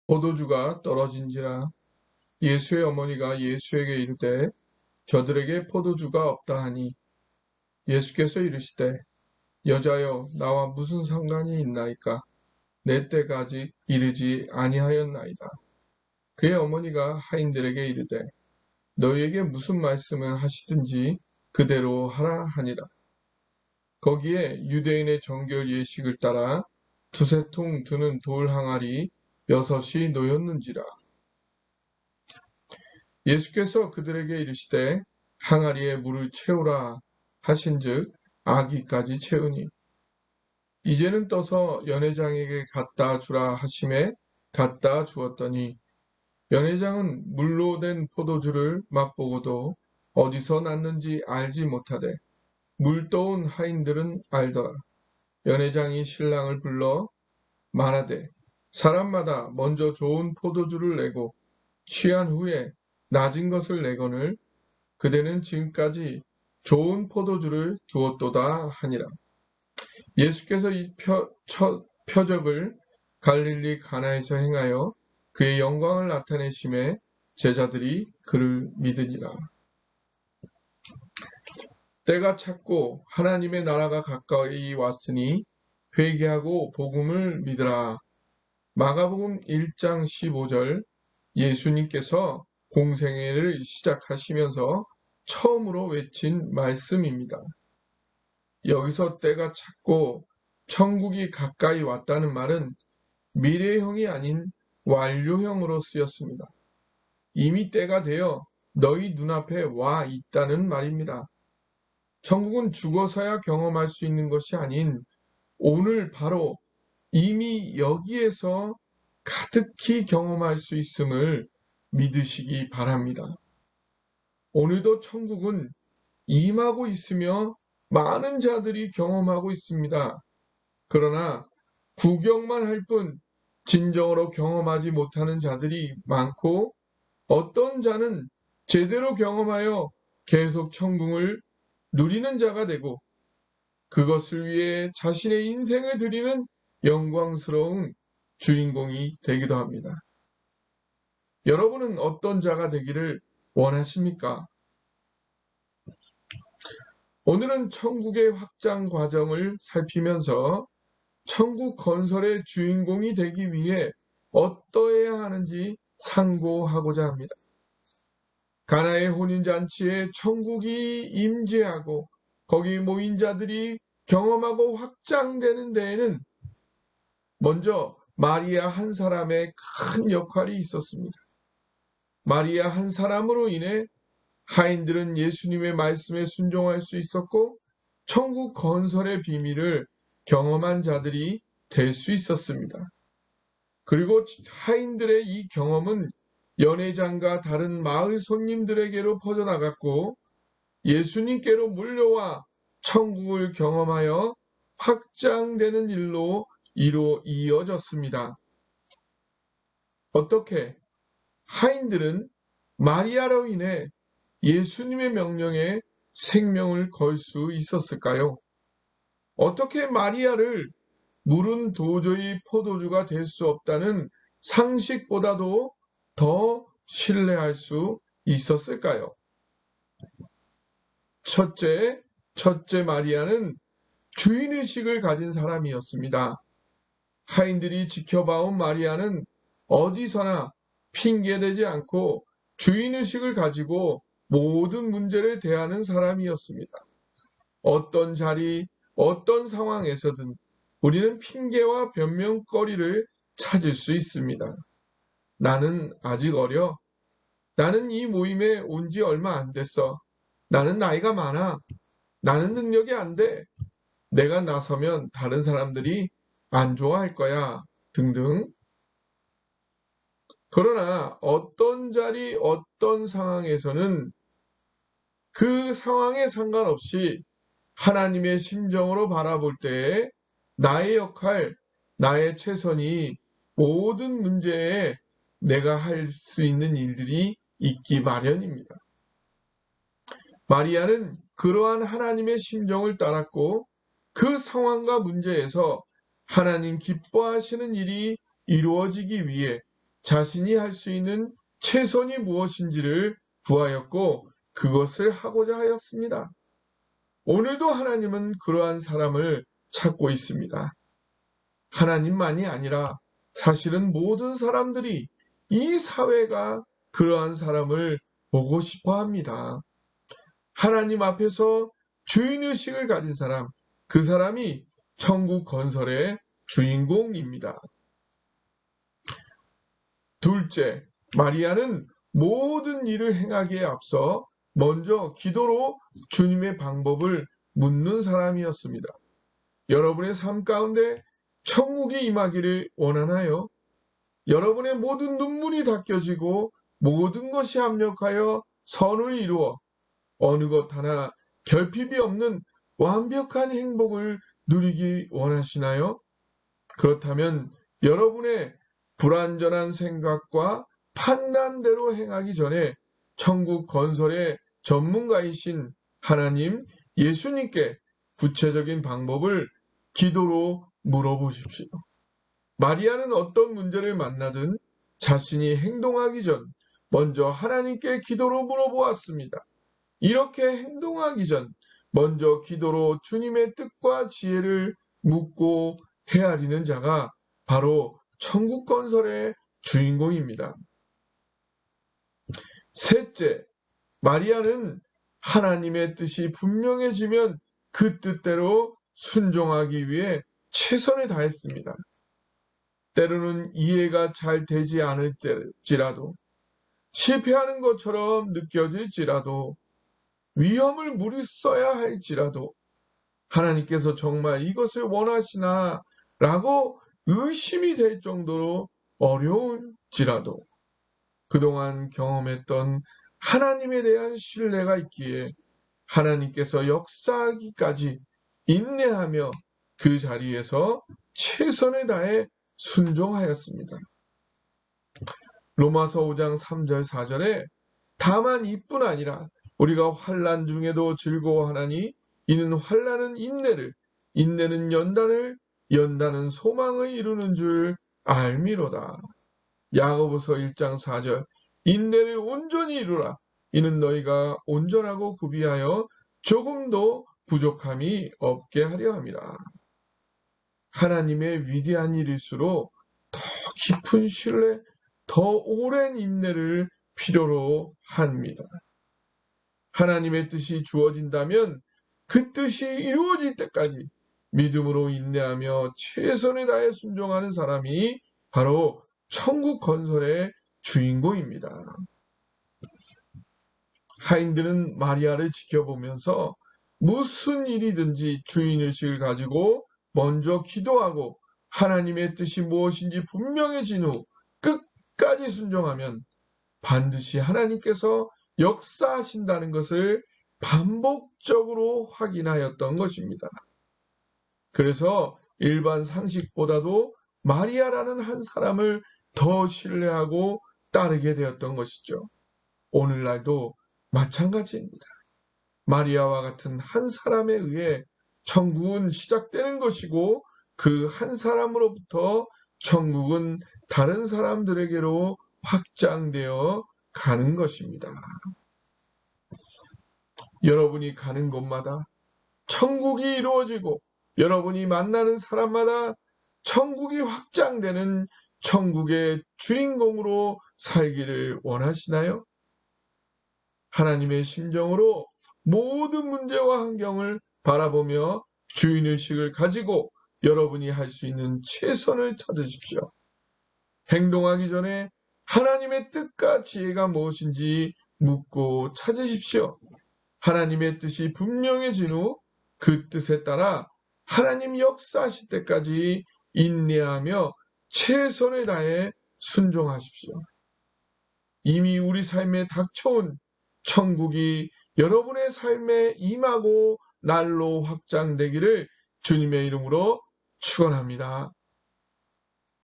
포도주가 떨어진지라. 예수의 어머니가 예수에게 이르되 저들에게 포도주가 없다 하니 예수께서 이르시되 여자여 나와 무슨 상관이 있나이까. 내 때가 아직 이르지 아니하였나이다. 그의 어머니가 하인들에게 이르되 너희에게 무슨 말씀을 하시든지 그대로 하라 하니라. 거기에 유대인의 정결 예식을 따라 두세 통 드는 돌 항아리 6이 놓였는지라. 예수께서 그들에게 이르시되 항아리에 물을 채우라 하신즉 아기까지 채우니 이제는 떠서 연회장에게 갖다 주라 하심에 갖다 주었더니 연회장은 물로 된 포도주를 맛보고도 어디서 났는지 알지 못하되 물 떠온 하인들은 알더라. 연회장이 신랑을 불러 말하되 사람마다 먼저 좋은 포도주를 내고 취한 후에 낮은 것을 내거늘 그대는 지금까지 좋은 포도주를 두었도다 하니라. 예수께서 이 표적을 갈릴리 가나에서 행하여 그의 영광을 나타내심에 제자들이 그를 믿으니라. 때가 찼고 하나님의 나라가 가까이 왔으니 회개하고 복음을 믿으라. 마가복음 1장 15절. 예수님께서 공생애를 시작하시면서 처음으로 외친 말씀입니다. 여기서 때가 찼고 천국이 가까이 왔다는 말은 미래형이 아닌 완료형으로 쓰였습니다. 이미 때가 되어 너희 눈앞에 와 있다는 말입니다. 천국은 죽어서야 경험할 수 있는 것이 아닌 오늘 바로 이미 여기에서 가득히 경험할 수 있음을 믿으시기 바랍니다. 오늘도 천국은 임하고 있으며 많은 자들이 경험하고 있습니다. 그러나 구경만 할 뿐 진정으로 경험하지 못하는 자들이 많고 어떤 자는 제대로 경험하여 계속 천국을 누리는 자가 되고 그것을 위해 자신의 인생을 드리는 영광스러운 주인공이 되기도 합니다. 여러분은 어떤 자가 되기를 원하십니까? 오늘은 천국의 확장 과정을 살피면서 천국 건설의 주인공이 되기 위해 어떠해야 하는지 상고하고자 합니다. 가나의 혼인잔치에 천국이 임재하고 거기 모인 자들이 경험하고 확장되는 데에는 먼저 마리아 한 사람의 큰 역할이 있었습니다. 마리아 한 사람으로 인해 하인들은 예수님의 말씀에 순종할 수 있었고 천국 건설의 비밀을 경험한 자들이 될 수 있었습니다. 그리고 하인들의 이 경험은 연회장과 다른 마을 손님들에게로 퍼져나갔고 예수님께로 몰려와 천국을 경험하여 확장되는 일로 이어졌습니다. 어떻게 하인들은 마리아로 인해 예수님의 명령에 생명을 걸 수 있었을까요? 어떻게 마리아를 물은 도저히 포도주가 될 수 없다는 상식보다도 더 신뢰할 수 있었을까요? 첫째 마리아는 주인의식을 가진 사람이었습니다. 하인들이 지켜봐온 마리아는 어디서나 핑계대지 않고 주인의식을 가지고 모든 문제를 대하는 사람이었습니다. 어떤 자리, 어떤 상황에서든 우리는 핑계와 변명거리를 찾을 수 있습니다. 나는 아직 어려. 나는 이 모임에 온 지 얼마 안 됐어. 나는 나이가 많아. 나는 능력이 안 돼. 내가 나서면 다른 사람들이 안 좋아할 거야. 등등. 그러나 어떤 자리, 어떤 상황에서는 그 상황에 상관없이 하나님의 심정으로 바라볼 때에 나의 역할, 나의 최선이 모든 문제에 내가 할 수 있는 일들이 있기 마련입니다. 마리아는 그러한 하나님의 심정을 따랐고 그 상황과 문제에서 하나님 기뻐하시는 일이 이루어지기 위해 자신이 할 수 있는 최선이 무엇인지를 구하였고 그것을 하고자 하였습니다. 오늘도 하나님은 그러한 사람을 찾고 있습니다. 하나님만이 아니라 사실은 모든 사람들이 이 사회가 그러한 사람을 보고 싶어 합니다. 하나님 앞에서 주인의식을 가진 사람, 그 사람이 천국 건설의 주인공입니다. 둘째, 마리아는 모든 일을 행하기에 앞서 먼저 기도로 주님의 방법을 묻는 사람이었습니다. 여러분의 삶 가운데 천국이 임하기를 원하나요? 여러분의 모든 눈물이 닦여지고 모든 것이 합력하여 선을 이루어 어느 것 하나 결핍이 없는 완벽한 행복을 누리기 원하시나요? 그렇다면 여러분의 불완전한 생각과 판단대로 행하기 전에 천국 건설의 전문가이신 하나님 예수님께 구체적인 방법을 기도로 물어보십시오. 마리아는 어떤 문제를 만나든 자신이 행동하기 전 먼저 하나님께 기도로 물어보았습니다. 이렇게 행동하기 전 먼저 기도로 주님의 뜻과 지혜를 묻고 헤아리는 자가 바로 천국 건설의 주인공입니다. 셋째, 마리아는 하나님의 뜻이 분명해지면 그 뜻대로 순종하기 위해 최선을 다했습니다. 때로는 이해가 잘 되지 않을지라도, 실패하는 것처럼 느껴질지라도, 위험을 무릅써야 할지라도 하나님께서 정말 이것을 원하시나 라고 의심이 될 정도로 어려울지라도 그동안 경험했던 하나님에 대한 신뢰가 있기에 하나님께서 역사하기까지 인내하며 그 자리에서 최선을 다해 순종하였습니다. 로마서 5장 3절 4절에 다만 이뿐 아니라 우리가 환난 중에도 즐거워하나니 이는 환난은 인내를, 인내는 연단을, 연단은 소망을 이루는 줄 알미로다. 야고보서 1장 4절 인내를 온전히 이루라. 이는 너희가 온전하고 구비하여 조금도 부족함이 없게 하려 함이라. 하나님의 위대한 일일수록 더 깊은 신뢰, 더 오랜 인내를 필요로 합니다. 하나님의 뜻이 주어진다면 그 뜻이 이루어질 때까지 믿음으로 인내하며 최선을 다해 순종하는 사람이 바로 천국 건설의 주인공입니다. 하인들은 마리아를 지켜보면서 무슨 일이든지 주인의식을 가지고 먼저 기도하고 하나님의 뜻이 무엇인지 분명해진 후 끝까지 순종하면 반드시 하나님께서 역사하신다는 것을 반복적으로 확인하였던 것입니다. 그래서 일반 상식보다도 마리아라는 한 사람을 더 신뢰하고 따르게 되었던 것이죠. 오늘날도 마찬가지입니다. 마리아와 같은 한 사람에 의해 천국은 시작되는 것이고 그 한 사람으로부터 천국은 다른 사람들에게로 확장되어 가는 것입니다. 여러분이 가는 곳마다 천국이 이루어지고 여러분이 만나는 사람마다 천국이 확장되는 천국의 주인공으로 살기를 원하시나요? 하나님의 심정으로 모든 문제와 환경을 바라보며 주인의식을 가지고 여러분이 할 수 있는 최선을 찾으십시오. 행동하기 전에 하나님의 뜻과 지혜가 무엇인지 묻고 찾으십시오. 하나님의 뜻이 분명해진 후 그 뜻에 따라 하나님 역사하실 때까지 인내하며 최선을 다해 순종하십시오. 이미 우리 삶에 닥쳐온 천국이 여러분의 삶에 임하고 날로 확장되기를 주님의 이름으로 축원합니다.